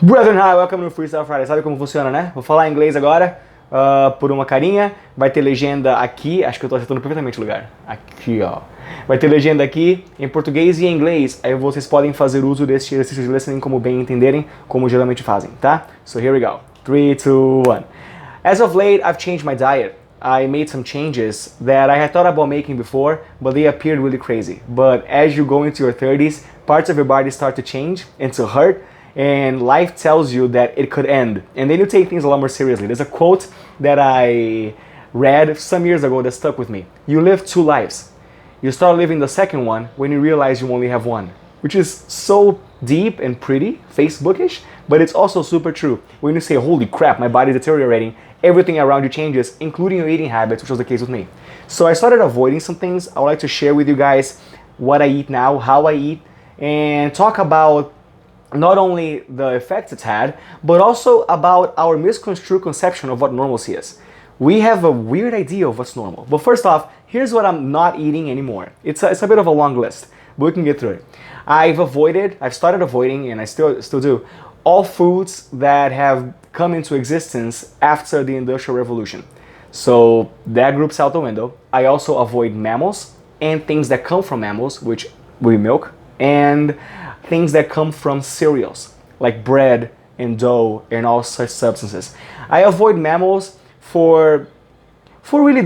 Brethren, hi, welcome to Freestyle Friday. Sabe como funciona, né? Vou falar inglês agora, por uma carinha. Vai ter legenda aqui, acho que eu tô acertando perfeitamente o lugar. Aqui, ó. Vai ter legenda aqui em português e em inglês. Aí vocês podem fazer uso desse exercício de listening como bem entenderem, como geralmente fazem, tá? So here we go. 3, 2, 1. As of late, I've changed my diet. I made some changes that I had thought about making before, but they appeared really crazy. But as you go into your 30s, parts of your body start to change and to hurt, and life tells you that it could end. And then you take things a lot more seriously. There's a quote that I read some years ago that stuck with me. You live two lives. You start living the second one when you realize you only have one. Which is so deep and pretty, Facebookish, but it's also super true. When you say, holy crap, my body's deteriorating, everything around you changes, including your eating habits, which was the case with me. So I started avoiding some things. I would like to share with you guys what I eat now, how I eat, and talk about not only the effects it's had, but also about our misconstrued conception of what normalcy is. We have a weird idea of what's normal. But first off, here's what I'm not eating anymore. It's a bit of a long list, but we can get through it. I've started avoiding, and I still do, all foods that have come into existence after the Industrial Revolution. So that group's out the window. I also avoid mammals and things that come from mammals, which we milk, and things that come from cereals, like bread and dough and all such substances. I avoid mammals for really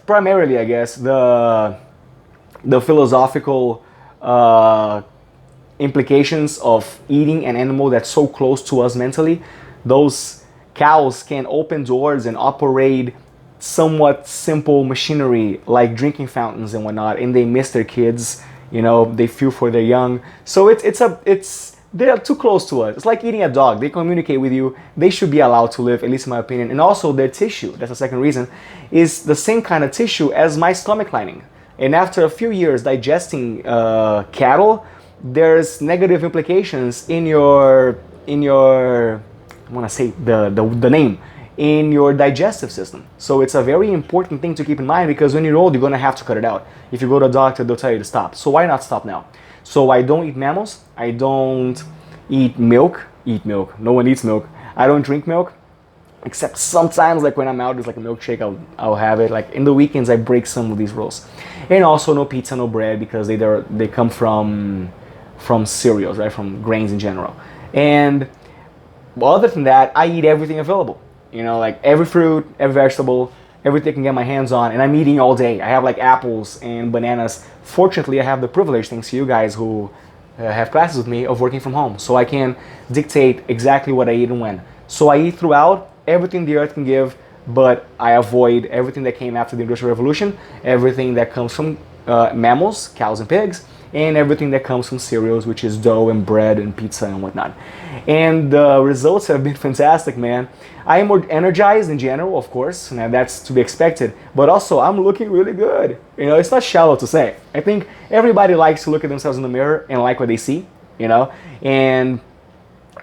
primarily, I guess, the philosophical implications of eating an animal that's so close to us mentally. Those cows can open doors and operate somewhat simple machinery like drinking fountains and whatnot, and they miss their kids. You know, they feel for their young. So they're too close to us. It's like eating a dog. They communicate with you. They should be allowed to live, at least in my opinion. And also their tissue, that's the second reason, is the same kind of tissue as my stomach lining. And after a few years digesting cattle, there's negative implications in your I want to say the name, in your digestive system. So it's a very important thing to keep in mind, because when you're old, you're going to have to cut it out. If you go to a doctor, they'll tell you to stop. So why not stop now? So I don't eat mammals. I don't eat milk. No one eats milk. I don't drink milk, except sometimes, like when I'm out, there's like a milkshake, I'll have it. Like in the weekends, I break some of these rules. And also no pizza, no bread, because they come from cereals, right? From grains in general. And other than that, I eat everything available. You know, like every fruit, every vegetable, everything I can get my hands on, and I'm eating all day. I have like apples and bananas. Fortunately, I have the privilege, thanks to you guys who have classes with me, of working from home. So I can dictate exactly what I eat and when. So I eat throughout everything the earth can give, but I avoid everything that came after the Industrial Revolution, everything that comes from mammals, cows and pigs, and everything that comes from cereals, which is dough and bread and pizza and whatnot. And the results have been fantastic, man. I am more energized in general, of course, and that's to be expected, but also I'm looking really good. You know, it's not shallow to say. I think everybody likes to look at themselves in the mirror and like what they see, you know, and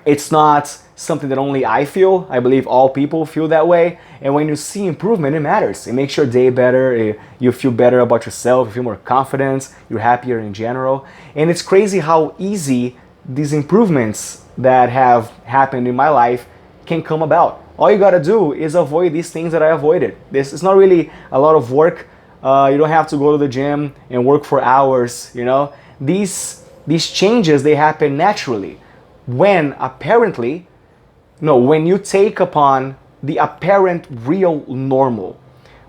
it's not something that only I feel. I believe all people feel that way. And when you see improvement, it matters. It makes your day better. You feel better about yourself. You feel more confident. You're happier in general. And it's crazy how easy these improvements that have happened in my life can come about. All you gotta do is avoid these things that I avoided. This is not really a lot of work. You don't have to go to the gym and work for hours, you know. These changes, they happen naturally when you take upon the apparent real normal,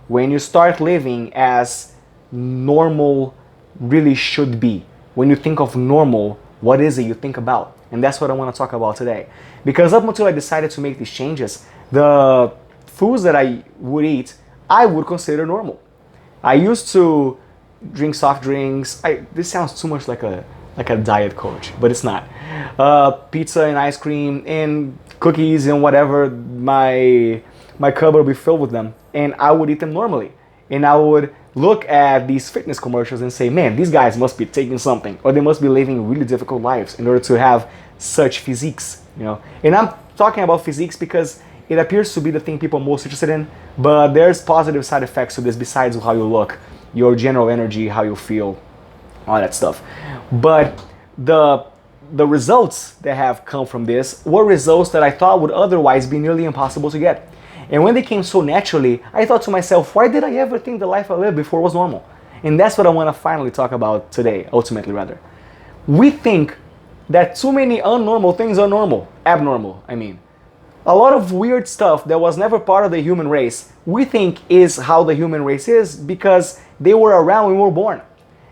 when you start living as normal really should be. When you think of normal, what is it you think about? And that's what I want to talk about today. Because up until I decided to make these changes, the foods that I would eat, I would consider normal. I used to drink soft drinks. This sounds too much like a diet coach, but it's not. Pizza and ice cream and cookies and whatever, my cupboard would be filled with them, and I would eat them normally. And I would look at these fitness commercials and say, man, these guys must be taking something, or they must be living really difficult lives in order to have such physiques, you know. And I'm talking about physiques because it appears to be the thing people are most interested in, but there's positive side effects to this besides how you look, your general energy, how you feel, all that stuff. But the results that have come from this were results that I thought would otherwise be nearly impossible to get. And when they came so naturally, I thought to myself, why did I ever think the life I lived before was normal? And that's what I want to finally talk about today, ultimately rather. We think that too many unnormal things are normal, abnormal, I mean. A lot of weird stuff that was never part of the human race, we think is how the human race is because they were around when we were born.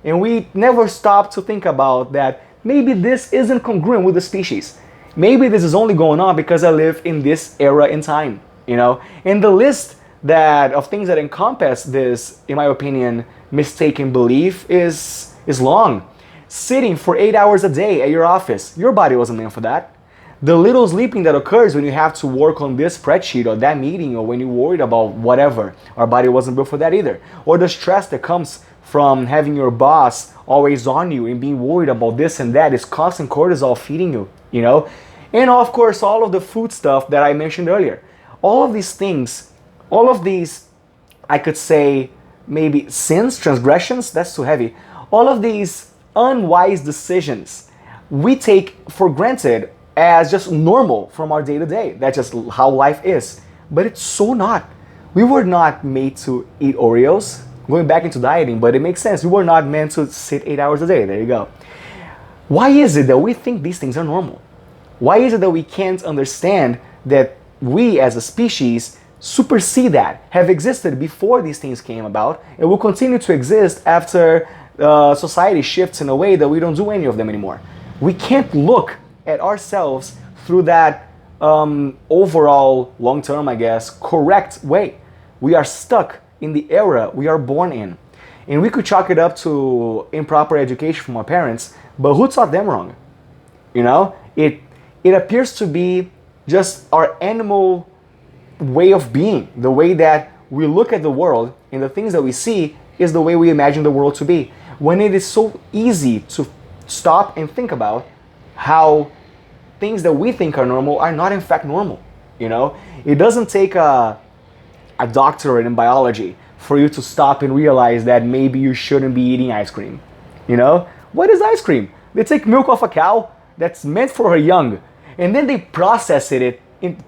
And we never stop to think about that maybe this isn't congruent with the species. Maybe this is only going on because I live in this era in time, you know? And the list of things that encompass this, in my opinion, mistaken belief is long. Sitting for 8 hours a day at your office, your body wasn't meant for that. The little sleeping that occurs when you have to work on this spreadsheet or that meeting or when you're worried about whatever, our body wasn't built for that either. Or the stress that comes from having your boss always on you and being worried about this and that is constant cortisol feeding you, you know? And of course, all of the food stuff that I mentioned earlier. All of these things, all of these, I could say, maybe sins, transgressions, that's too heavy. All of these unwise decisions we take for granted as just normal from our day to day. That's just how life is. But it's so not. We were not made to eat Oreos. Going back into dieting, but it makes sense. We were not meant to sit 8 hours a day. There you go. Why is it that we think these things are normal? Why is it that we can't understand that we as a species supersede that, have existed before these things came about, and will continue to exist after society shifts in a way that we don't do any of them anymore? We can't look at ourselves through that overall, long-term, I guess, correct way. We are stuck in the era we are born in. And we could chalk it up to improper education from our parents, but who taught them wrong? You know, it appears to be just our animal way of being. The way that we look at the world and the things that we see is the way we imagine the world to be. When it is so easy to stop and think about how things that we think are normal are not in fact normal, you know? It doesn't take a doctorate in biology for you to stop and realize that maybe you shouldn't be eating ice cream, you know? What is ice cream? They take milk off a cow that's meant for her young, and then they process it into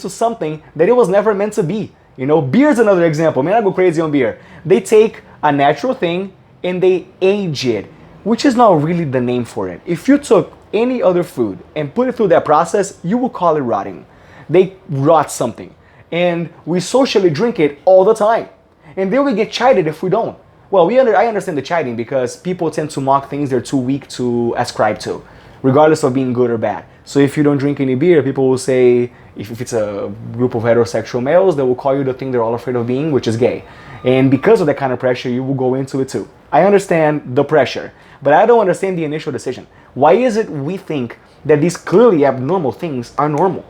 something that it was never meant to be. You know, beer's another example. Man, I go crazy on beer. They take a natural thing and they age it, which is not really the name for it. If you took any other food and put it through that process, you would call it rotting. They rot something. And we socially drink it all the time. And then we get chided if we don't. Well, I understand the chiding because people tend to mock things they're too weak to ascribe to, regardless of being good or bad. So if you don't drink any beer, people will say, if it's a group of heterosexual males, they will call you the thing they're all afraid of being, which is gay. And because of that kind of pressure, you will go into it too. I understand the pressure, but I don't understand the initial decision. Why is it we think that these clearly abnormal things are normal?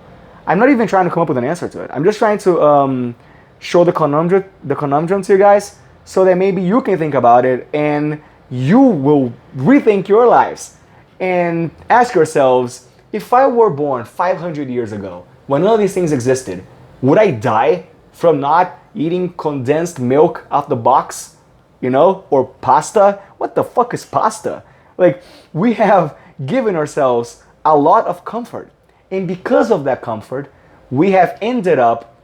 I'm not even trying to come up with an answer to it. I'm just trying to show the conundrum to you guys so that maybe you can think about it and you will rethink your lives and ask yourselves, if I were born 500 years ago, when none of these things existed, would I die from not eating condensed milk out the box? You know, or pasta? What the fuck is pasta? Like, we have given ourselves a lot of comfort. And because of that comfort, we have ended up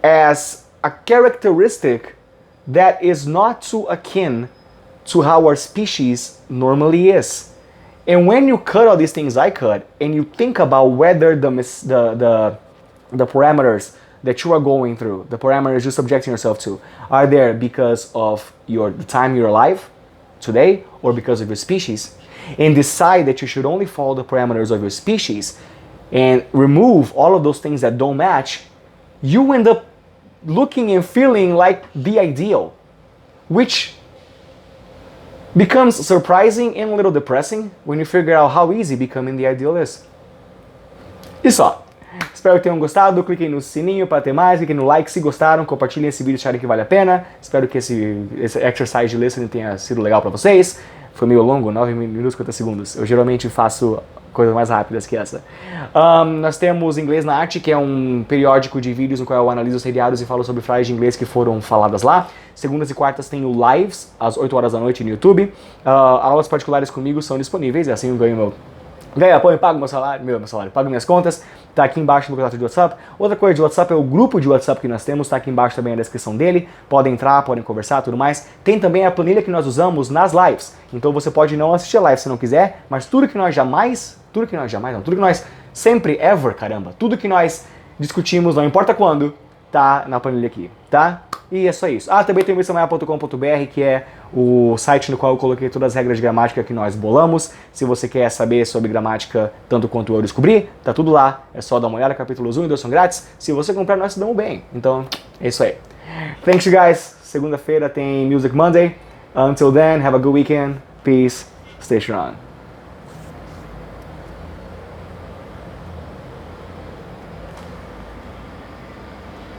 as a characteristic that is not too akin to how our species normally is. And when you cut all these things I cut, and you think about whether the parameters that you are going through, the parameters you're subjecting yourself to, are there because of the time you're alive today or because of your species, and decide that you should only follow the parameters of your species and remove all of those things that don't match, you end up looking and feeling like the ideal, which becomes surprising and a little depressing when you figure out how easy becoming the ideal is. E só. Espero que tenham gostado. Cliquem no sininho para ter mais. Cliquem no like se gostaram. Compartilhem esse vídeo se acharem que vale a pena. Espero que esse exercise de listening tenha sido legal para vocês. Foi meio longo, 9 minutos e 50 segundos. Eu geralmente faço coisas mais rápidas que essa. Nós temos Inglês na Arte, que é um periódico de vídeos no qual eu analiso os seriados e falo sobre frases de inglês que foram faladas lá. Segundas e quartas tem o Lives, às 8 horas da noite no YouTube. Aulas particulares comigo são disponíveis, é assim eu ganho apoio, pago meu salário, pago minhas contas, tá aqui embaixo no contato de WhatsApp. Outra coisa de WhatsApp é o grupo de WhatsApp que nós temos, tá aqui embaixo também na descrição dele. Podem entrar, podem conversar, tudo mais. Tem também a planilha que nós usamos nas lives. Então você pode não assistir a live se não quiser, mas tudo que nós sempre, ever, caramba, tudo que nós discutimos, não importa quando, tá na planilha aqui, tá? E é só isso. Também tem o misconception.com.br, que é o site no qual eu coloquei todas as regras de gramática que nós bolamos. Se você quer saber sobre gramática tanto quanto eu descobri, tá tudo lá. É só dar uma olhada, capítulos 1 e 2 são grátis. Se você comprar, nós se damos bem. Então, é isso aí. Thanks, you guys. Segunda-feira tem Music Monday. Until then, have a good weekend. Peace. Stay strong.